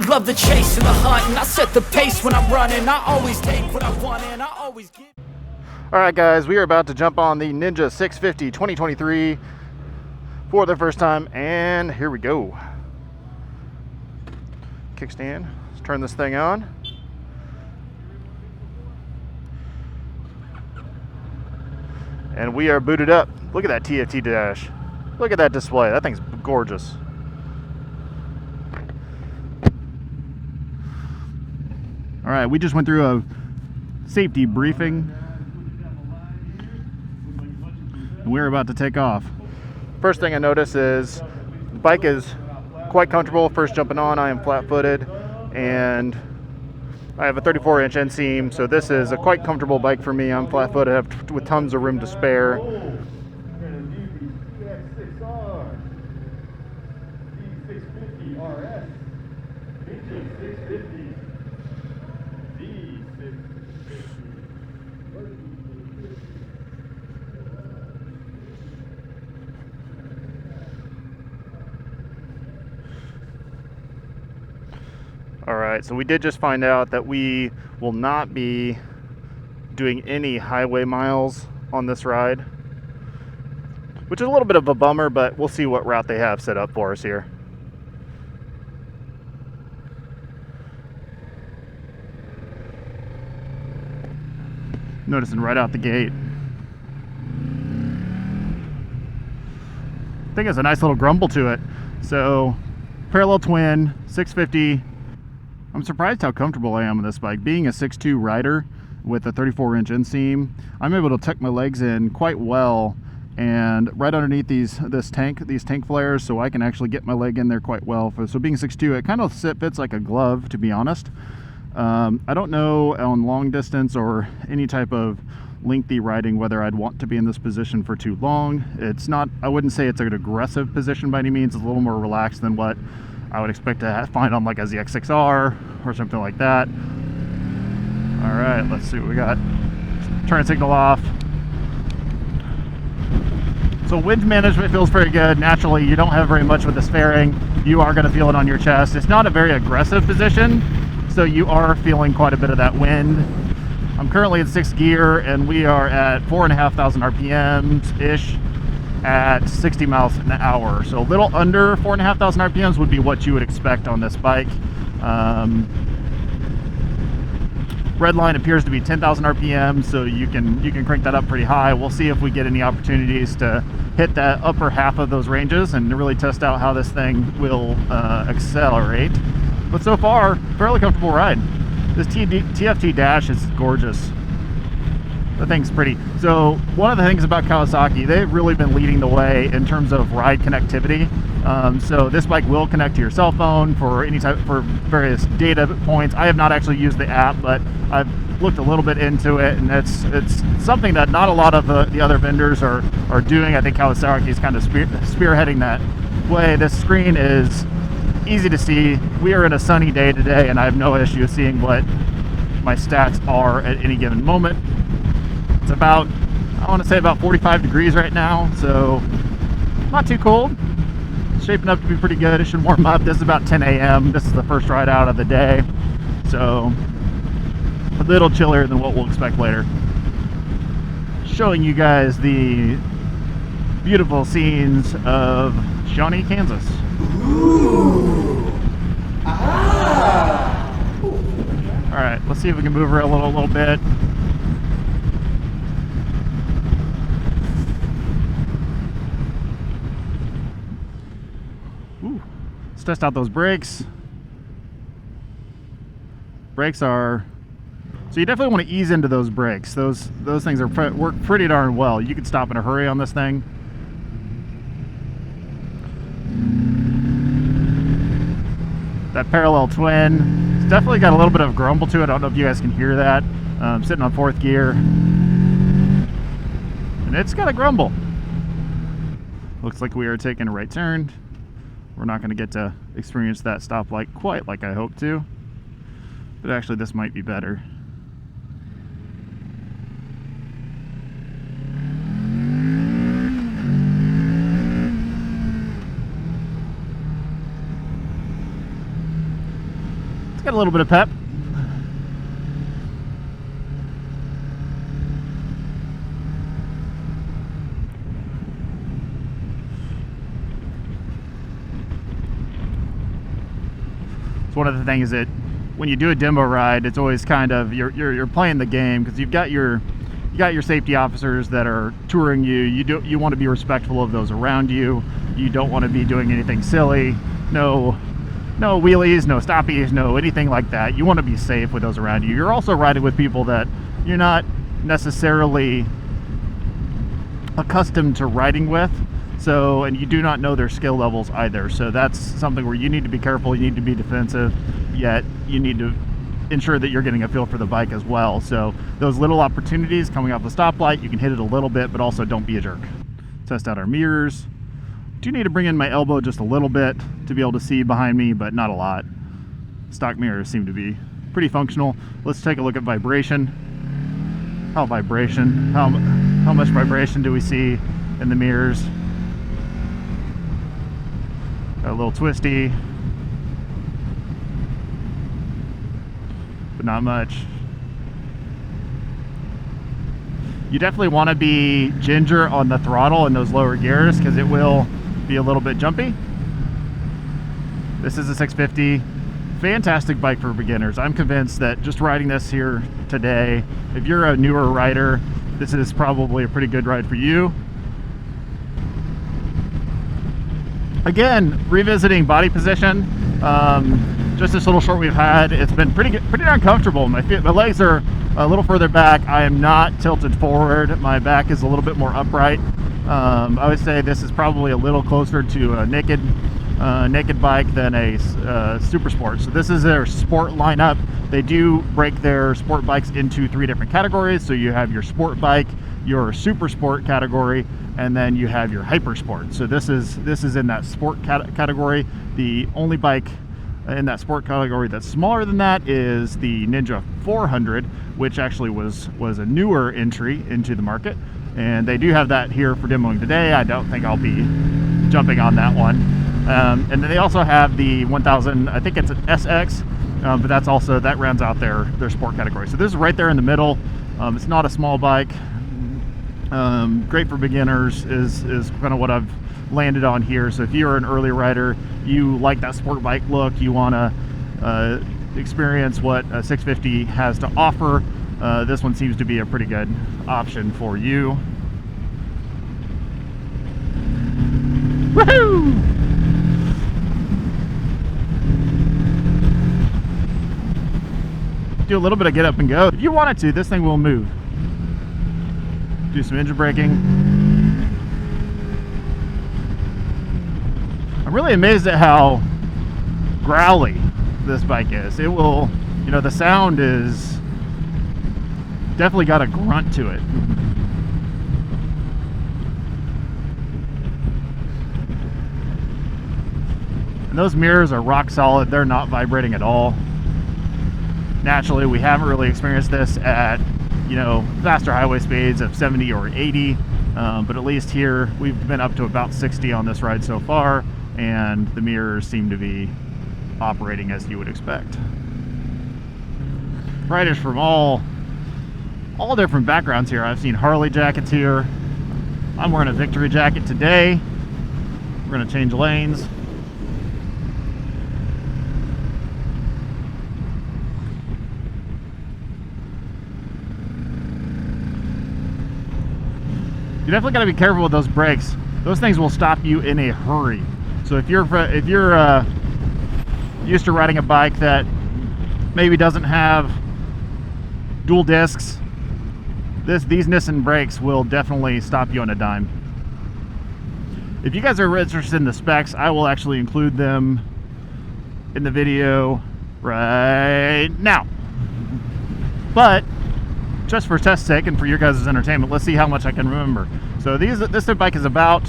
Love the chase and the hunt, and I set the pace when I'm running. I always take what I want and I always get. Alright guys, we are about to jump on the Ninja 650 2023 for the first time, and here we go. Kickstand, let's turn this thing on. And we are booted up. Look at that TFT dash. Look at that display, that thing's gorgeous. All right, we just went through a safety briefing. We're about to take off. First thing I notice is the bike is quite comfortable. First jumping on, I am flat-footed, and I have a 34-inch inseam, so this is a quite comfortable bike for me. I'm flat-footed with tons of room to spare. Alright, so we did just find out that we will not be doing any highway miles on this ride, which is a little bit of a bummer, but we'll see what route they have set up for us here. Noticing right out the gate, I think it's a nice little grumble to it. So parallel twin 650. I'm surprised how comfortable I am with this bike. Being a 6'2" rider with a 34-inch inseam, I'm able to tuck my legs in quite well, and right underneath these tank flares, so I can actually get my leg in there quite well. So being 6'2", it kind of fits like a glove, to be honest. I don't know on long distance or any type of lengthy riding whether I'd want to be in this position for too long. It's not, I wouldn't say it's an aggressive position by any means. It's a little more relaxed than what I would expect to find on like a ZX6R or something like that. All right, let's see what we got. Turn signal off. So wind management feels very good. Naturally, you don't have very much with this fairing. You are going to feel it on your chest. It's not a very aggressive position, so you are feeling quite a bit of that wind. I'm currently in 6th gear, and we are at 4,500 RPMs-ish at 60 miles an hour. So a little under 4,500 RPMs would be what you would expect on this bike. Red line appears to be 10,000 RPM, so you can crank that up pretty high. We'll see if we get any opportunities to hit that upper half of those ranges and really test out how this thing will accelerate. But so far, fairly comfortable ride. This TFT dash is gorgeous. The thing's pretty. So one of the things about Kawasaki, they've really been leading the way in terms of ride connectivity. So this bike will connect to your cell phone for various data points. I have not actually used the app, but I've looked a little bit into it, and it's something that not a lot of the other vendors are doing. I think Kawasaki is kind of spearheading that way. This screen is easy to see. We are in a sunny day today, and I have no issue seeing what my stats are at any given moment. It's about, I want to say about 45 degrees right now, so not too cold. It's shaping up to be pretty good. It should warm up. This is about 10 a.m. This is the first ride out of the day, so a little chillier than what we'll expect later. Showing you guys the beautiful scenes of Shawnee, Kansas. Ooh. Ah. All right, let's see if we can move her a little bit. Ooh. Let's test out those brakes. Brakes are, so you definitely want to ease into those brakes. Those things work pretty darn well. You can stop in a hurry on this thing. That parallel twin, it's definitely got a little bit of grumble to it. I don't know if you guys can hear that. Sitting on 4th gear, and it's got a grumble. Looks like we are taking a right turn. we're not going to get to experience that stoplight quite like I hope to. But actually, this might be better. It's got a little bit of pep. One of the things that when you do a demo ride, it's always kind of you're playing the game, because you got your safety officers that are touring you. You want to be respectful of those around you. You don't want to be doing anything silly. No wheelies, no stoppies, no anything like that. You want to be safe with those around you. You're also riding with people that you're not necessarily accustomed to riding with. So, and you do not know their skill levels either. So that's something where you need to be careful, you need to be defensive, yet you need to ensure that you're getting a feel for the bike as well. So those little opportunities coming off the stoplight, you can hit it a little bit, but also don't be a jerk. Test out our mirrors. Do need to bring in my elbow just a little bit to be able to see behind me, but not a lot. Stock mirrors seem to be pretty functional. Let's take a look at vibration. How much vibration do we see in the mirrors? Got a little twisty, but not much. You definitely want to be ginger on the throttle in those lower gears, because it will be a little bit jumpy. This is a 650. Fantastic bike for beginners. I'm convinced that just riding this here today, if you're a newer rider, this is probably a pretty good ride for you. Again, revisiting body position, just this little short we've had, it's been pretty darn comfortable. My legs are a little further back. I am not tilted forward. My back is a little bit more upright. I would say this is probably a little closer to a naked bike than a super sport. So this is their sport lineup. They do break their sport bikes into 3 different categories. So you have your sport bike, your super sport category, and then you have your hyper sport. So this is in that sport category. The only bike in that sport category that's smaller than that is the Ninja 400, which actually was a newer entry into the market, and they do have that here for demoing today. I don't think I'll be jumping on that one. And then they also have the 1000, I think it's an SX, but that rounds out their sport category. So this is right there in the middle. It's not a small bike. Great for beginners is kind of what I've landed on here. So if you're an early rider, you like that sport bike look, you want to experience what a 650 has to offer, this one seems to be a pretty good option for you. Woohoo! Do a little bit of get up and go. If you wanted to, this thing will move. Do some engine braking. I'm really amazed at how growly this bike is. It will, the sound is definitely got a grunt to it. And those mirrors are rock solid. They're not vibrating at all. Naturally, we haven't really experienced this at faster highway speeds of 70 or 80, but at least here we've been up to about 60 on this ride so far, and the mirrors seem to be operating as you would expect. Riders from all different backgrounds here. I've seen Harley jackets here. I'm wearing a Victory jacket today. We're going to change lanes. You definitely got to be careful with those brakes. Those things will stop you in a hurry. So if you're used to riding a bike that maybe doesn't have dual discs, these Nissan brakes will definitely stop you on a dime. If you guys are interested in the specs, I will actually include them in the video right now. But just for test's sake and for your guys' entertainment, let's see how much I can remember. So this bike is about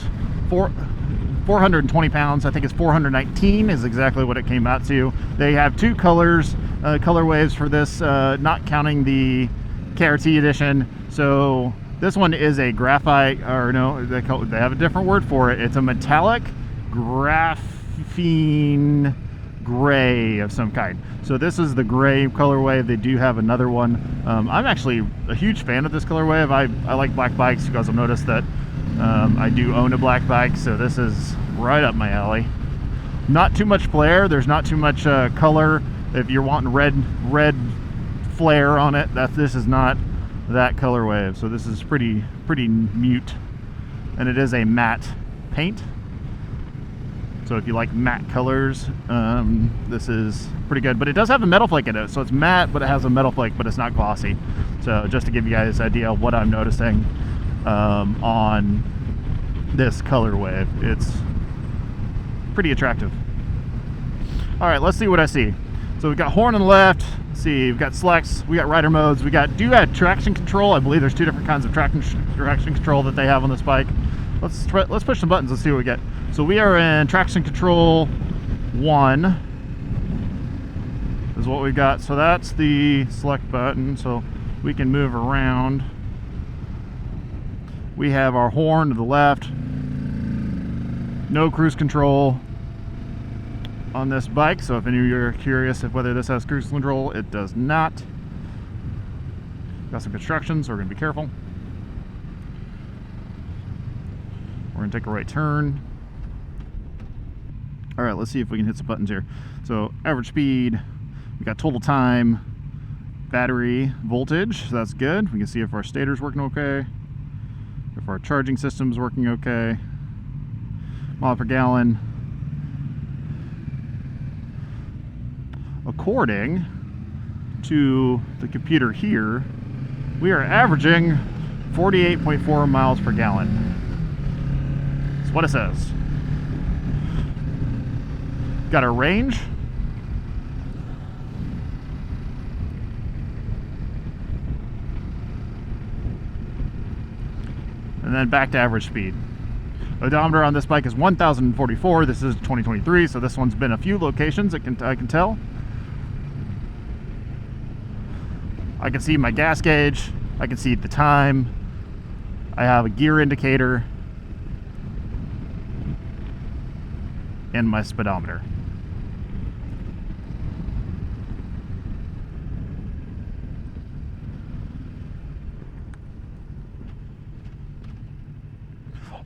420 pounds. I think it's 419 is exactly what it came out to. They have two colors, colorways for this, not counting the KRT edition. So this one is a graphite, or no, they have a different word for it. It's a metallic graphene gray of some kind. So this is the gray colorway. They do have another one. I'm actually a huge fan of this colorway. I like black bikes. You guys will notice that I do own a black bike, so this is right up my alley. Not too much flare. There's not too much color. If you're wanting red flare on it, this is not that colorway. So this is pretty mute, and it is a matte paint. So if you like matte colors, this is pretty good. But it does have a metal flake in it. So it's matte, but it has a metal flake, but it's not glossy. So just to give you guys an idea of what I'm noticing on this colorway, it's pretty attractive. All right, let's see what I see. So we've got horn on the left. Let's see, we've got selects, we got rider modes, we do have traction control. I believe there's two different kinds of traction control that they have on this bike. Let's push some buttons and see what we get. So we are in traction control 1 is what we got. So that's the select button, so we can move around. We have our horn to the left. No cruise control on this bike, so if any of you are curious whether this has cruise control, it does not. Got some construction, so we're going to be careful. We're going to take a right turn. All right, let's see if we can hit some buttons here. So average speed, we got total time, battery voltage, so that's good. We can see if our stator's working okay, if our charging system's working okay. Mile per gallon. According to the computer here, we are averaging 48.4 miles per gallon. That's what it says. Got our range. And then back to average speed. Odometer on this bike is 1,044. This is 2023, so this one's been a few locations, I can tell. I can see my gas gauge. I can see the time. I have a gear indicator. And my speedometer.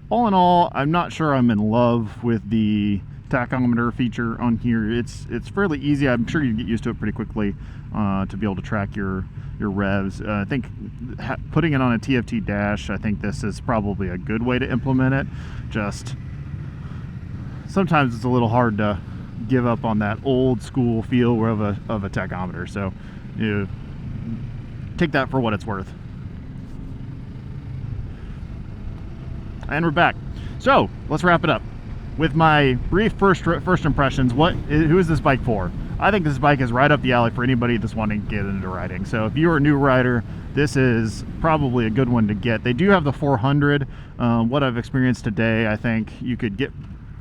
All in all, I'm not sure I'm in love with the tachometer feature on here. It's fairly easy. I'm sure you get used to it pretty quickly to be able to track your revs. I think putting it on a TFT dash, I think this is probably a good way to implement it. Just sometimes it's a little hard to give up on that old school feel of a tachometer. So you take that for what it's worth. And we're back. So let's wrap it up with my brief first impressions. Who is this bike for? I think this bike is right up the alley for anybody that's wanting to get into riding. So if you're a new rider, this is probably a good one to get. They do have the 400. What I've experienced today, I think you could get.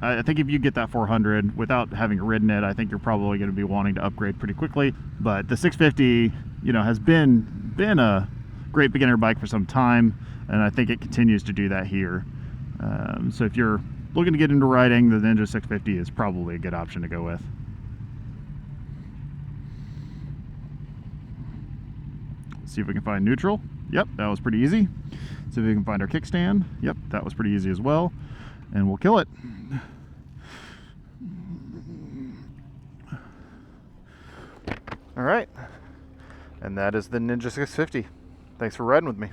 I think if you get that 400 without having ridden it, I think you're probably going to be wanting to upgrade pretty quickly. But the 650, has been a great beginner bike for some time, and I think it continues to do that here. So if you're looking to get into riding, the Ninja 650 is probably a good option to go with. Let's see if we can find neutral. Yep, that was pretty easy. See if we can find our kickstand. Yep, that was pretty easy as well. And we'll kill it. All right. And that is the Ninja 650. Thanks for riding with me.